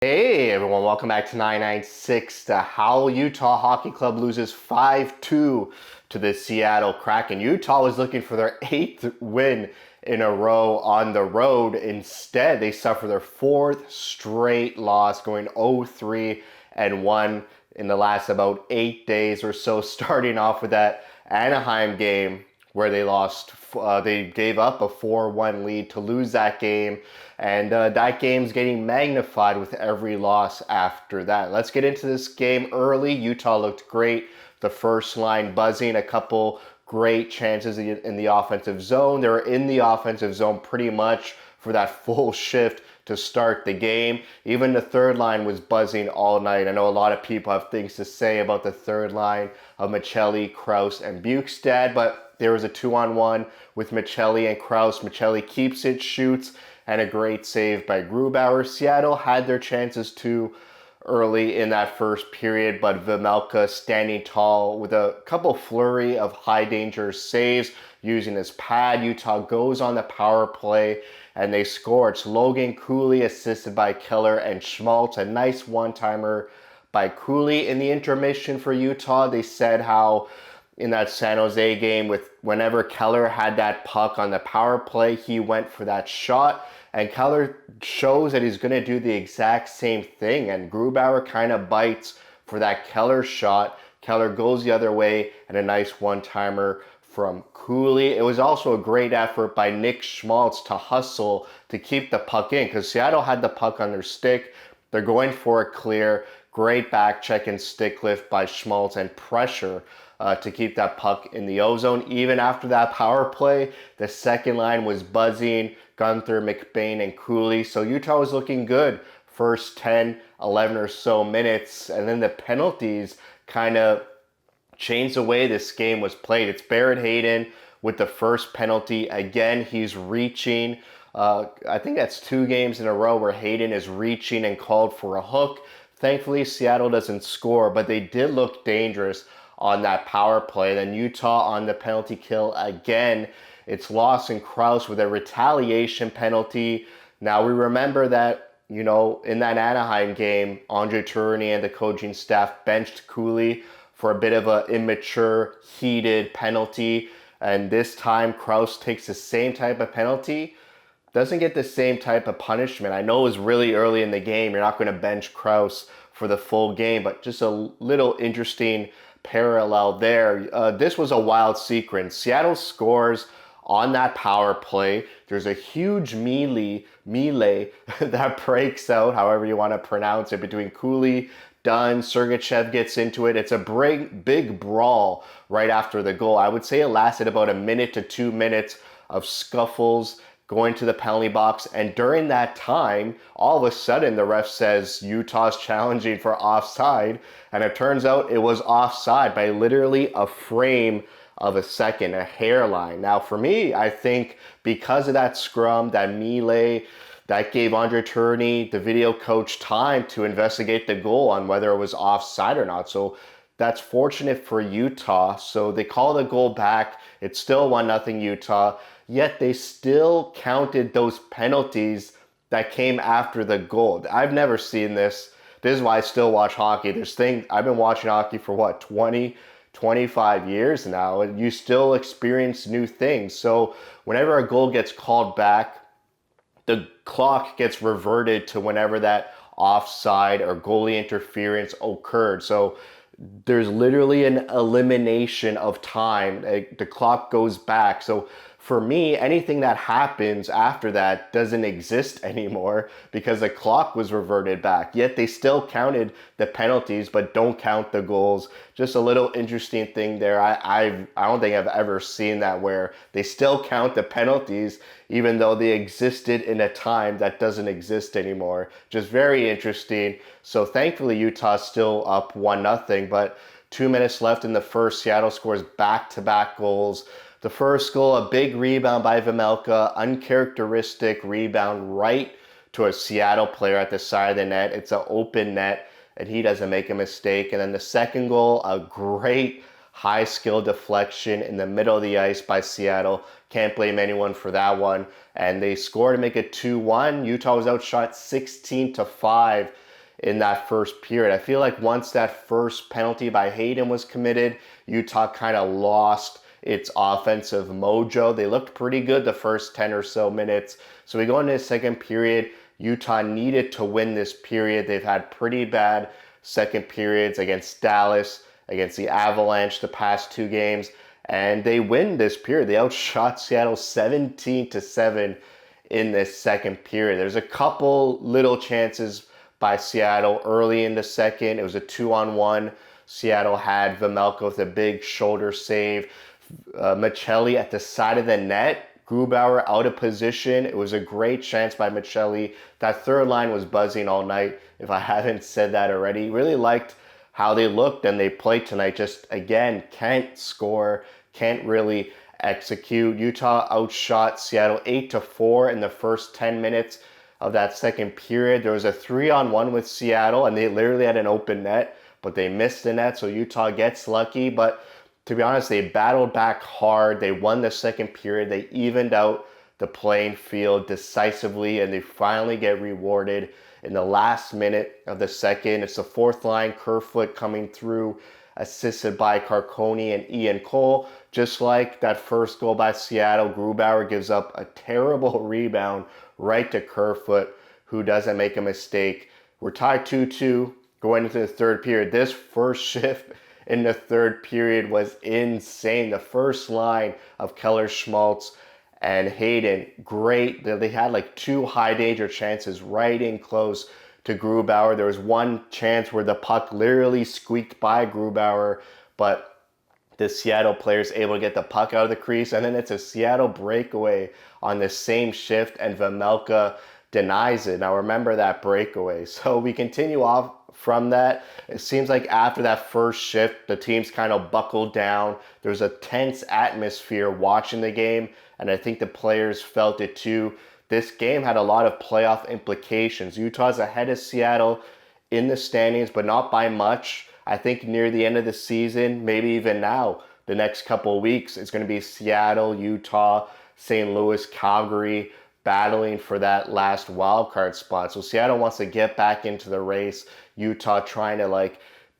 Hey everyone, welcome back to 996. The Howl Utah Hockey Club loses 5-2 to the Seattle Kraken. Utah was looking for their 8th win in a row on the road. Instead, they suffer their 4th straight loss, going 0-3-1 in the last about 8 days or so, starting off with that Anaheim game where they gave up a 4-1 lead to lose that game. And that game's getting magnified with every loss after that. Let's get into this game early. Utah looked great. The first line buzzing, a couple great chances in the offensive zone. They were in the offensive zone pretty much for that full shift to start the game. Even the third line was buzzing all night. I know a lot of people have things to say about the third line of Michelli, Krause, and Bukestad, but there was a 2-on-1 with Michelli and Krause. Michelli keeps it, shoots, and a great save by Grubauer. Seattle had their chances too early in that first period, but Vejmelka standing tall with a couple flurry of high danger saves using his pad. Utah goes on the power play and they score. It's Logan Cooley assisted by Keller and Schmaltz. A nice one-timer by Cooley. In the intermission for Utah, they said how in that San Jose game, with whenever Keller had that puck on the power play, he went for that shot. And Keller shows that he's going to do the exact same thing. And Grubauer kind of bites for that Keller shot. Keller goes the other way, and a nice one-timer from Cooley. It was also a great effort by Nick Schmaltz to hustle to keep the puck in, because Seattle had the puck on their stick. They're going for a clear. Great back check and stick lift by Schmaltz and pressure to keep that puck in the O-zone. Even after that power play, the second line was buzzing. Gunther, McBain, and Cooley. So Utah was looking good first 10, 11 or so minutes. And then the penalties kind of changed the way this game was played. It's Barrett Hayton with the first penalty. Again, he's reaching. I think that's 2 games in a row where Hayton is reaching and called for a hook. Thankfully, Seattle doesn't score, but they did look dangerous on that power play. Then Utah on the penalty kill again. It's Lawson Krause with a retaliation penalty. Now we remember that, in that Anaheim game, Andre Tourigny and the coaching staff benched Cooley for a bit of an immature, heated penalty. And this time Krause takes the same type of penalty. Doesn't get the same type of punishment. I know it was really early in the game. You're not going to bench Krause for the full game, but just a little interesting parallel there. This was a wild sequence. Seattle scores on that power play. There's a huge melee that breaks out, however you want to pronounce it, between Cooley, Dunn, Sergachev gets into it. It's a big brawl right after the goal. I would say it lasted about a minute to 2 minutes of scuffles going to the penalty box. And during that time, all of a sudden, the ref says Utah's challenging for offside. And it turns out it was offside by literally a frame of a second, a hairline. Now, for me, I think because of that scrum, that melee, that gave Andre Tourigny, the video coach, time to investigate the goal on whether it was offside or not. So that's fortunate for Utah. So they call the goal back. It's still 1-0 Utah. Yet they still counted those penalties that came after the goal. I've never seen this. This is why I still watch hockey. I've been watching hockey for 20, 25 years now, and you still experience new things. So whenever a goal gets called back, the clock gets reverted to whenever that offside or goalie interference occurred. So there's literally an elimination of time. The clock goes back. So for me, anything that happens after that doesn't exist anymore because the clock was reverted back. Yet they still counted the penalties, but don't count the goals. Just a little interesting thing there. I don't think I've ever seen that, where they still count the penalties even though they existed in a time that doesn't exist anymore. Just very interesting. So thankfully Utah's still up 1-0, but 2 minutes left in the first, Seattle scores back-to-back goals. The first goal, a big rebound by Vejmelka, uncharacteristic rebound right to a Seattle player at the side of the net. It's an open net, and he doesn't make a mistake. And then the second goal, a great high skill deflection in the middle of the ice by Seattle. Can't blame anyone for that one. And they score to make it 2-1. Utah was outshot 16-5 in that first period. I feel like once that first penalty by Hayden was committed, Utah kind of lost its offensive mojo. They looked pretty good the first 10 or so minutes. So we go into the second period. Utah needed to win this period. They've had pretty bad second periods against Dallas, against the Avalanche the past two games, and they win this period. They outshot Seattle 17-7 in this second period. There's a couple little chances by Seattle early in the second. It was a 2-on-1. Seattle had Vejmelka with a big shoulder save. Michelli at the side of the net. Grubauer out of position. It was a great chance by Michelli. That third line was buzzing all night, if I haven't said that already. Really liked how they looked and they played tonight. Just, again, can't score, can't really execute. Utah outshot Seattle 8-4 in the first 10 minutes of that second period. There was a 3-on-1 with Seattle, and they literally had an open net, but they missed the net, so Utah gets lucky. But to be honest, they battled back hard. They won the second period. They evened out the playing field decisively, and they finally get rewarded in the last minute of the second. It's the fourth line, Kerfoot coming through, assisted by Carconi and Ian Cole. Just like that first goal by Seattle, Grubauer gives up a terrible rebound right to Kerfoot, who doesn't make a mistake. We're tied 2-2 going into the third period. This first shift in the third period was insane. The first line of Keller, Schmaltz, and Hayden, great. They had like two high danger chances right in close to Grubauer. There was one chance where the puck literally squeaked by Grubauer, but the Seattle players able to get the puck out of the crease, and then it's a Seattle breakaway on the same shift, and Vejmelka denies it. Now remember that breakaway. So we continue off from that. It seems like after that first shift, the teams kind of buckled down. There was a tense atmosphere watching the game, and I think the players felt it too. This game had a lot of playoff implications. Utah's ahead of Seattle in the standings, but not by much. I think near the end of the season, maybe even now, the next couple of weeks, it's going to be Seattle, Utah, St. Louis, Calgary, battling for that last wild card spot. So Seattle wants to get back into the race. Utah trying to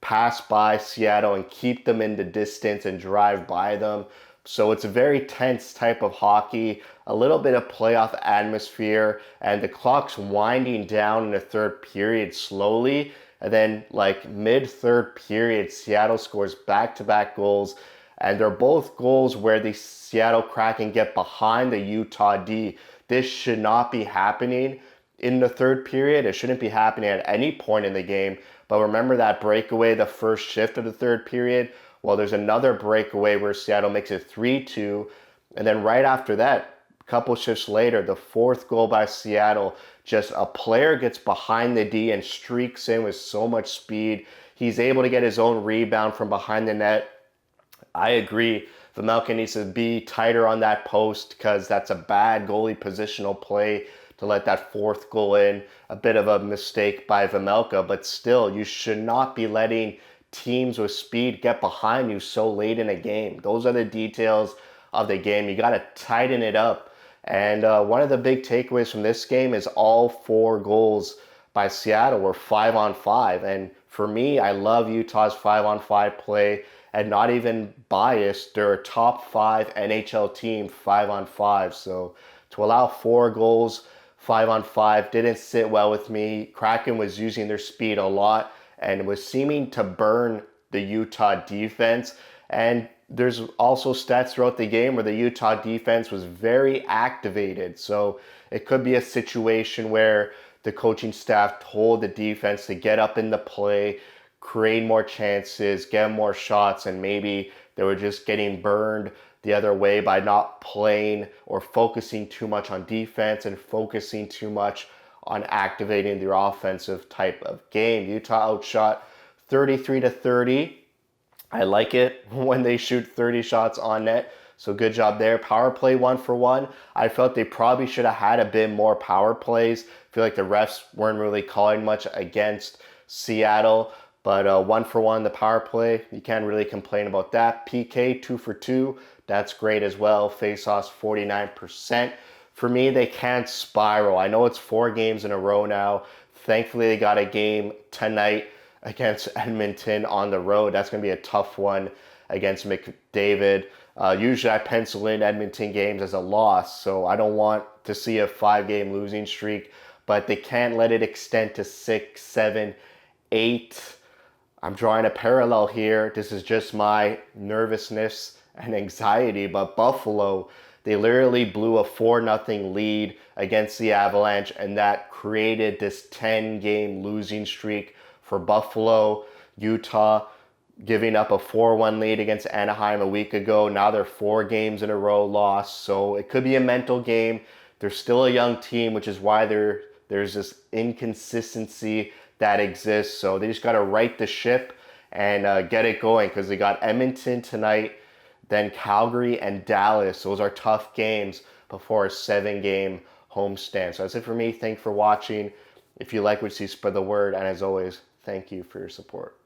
pass by Seattle and keep them in the distance and drive by them. So it's a very tense type of hockey, a little bit of playoff atmosphere, and the clock's winding down in the third period slowly. And then mid-third period, Seattle scores back-to-back goals, and they're both goals where the Seattle Kraken get behind the Utah D. This should not be happening in the third period. It shouldn't be happening at any point in the game. But remember that breakaway, the first shift of the third period? Well, there's another breakaway where Seattle makes it 3-2. And then right after that, a couple shifts later, the fourth goal by Seattle, just a player gets behind the D and streaks in with so much speed. He's able to get his own rebound from behind the net. I agree. Vejmelka needs to be tighter on that post because that's a bad goalie positional play to let that fourth goal in. A bit of a mistake by Vejmelka, but still, you should not be letting teams with speed get behind you so late in a game. Those are the details of the game. You got to tighten it up. And one of the big takeaways from this game is all four goals by Seattle were 5-on-5. And for me, I love Utah's 5-on-5 play. And not even biased, they're a top 5 NHL team 5-on-5. So to allow 4 goals 5-on-5 didn't sit well with me. Kraken was using their speed a lot and was seeming to burn the Utah defense. And there's also stats throughout the game where the Utah defense was very activated. So it could be a situation where the coaching staff told the defense to get up in the play, create more chances, get more shots, and maybe they were just getting burned the other way by not playing or focusing too much on defense and focusing too much on activating their offensive type of game. Utah outshot 33-30. I like it when they shoot 30 shots on net. So good job there. Power play 1-for-1. I felt they probably should have had a bit more power plays. I feel like the refs weren't really calling much against Seattle. But 1-for-1, the power play, you can't really complain about that. PK 2-for-2, that's great as well. Face-offs 49%. For me, they can't spiral. I know it's 4 games in a row now. Thankfully, they got a game tonight against Edmonton on the road. That's going to be a tough one against McDavid. Usually I pencil in Edmonton games as a loss, so I don't want to see a 5-game losing streak, but they can't let it extend to 6, 7, 8. I'm drawing a parallel here. This is just my nervousness and anxiety, but Buffalo, they literally blew a 4-0 lead against the Avalanche, and that created this 10-game losing streak for Buffalo. Utah giving up a 4-1 lead against Anaheim a week ago. Now they're 4 games in a row lost, so it could be a mental game. They're still a young team, which is why there's this inconsistency that exists. So they just got to right the ship and get it going, because they got Edmonton tonight, then Calgary and Dallas. Those are tough games before a 7-game homestand. So that's it for me. Thanks for watching. If you like what you see, spread the word. And as always, thank you for your support.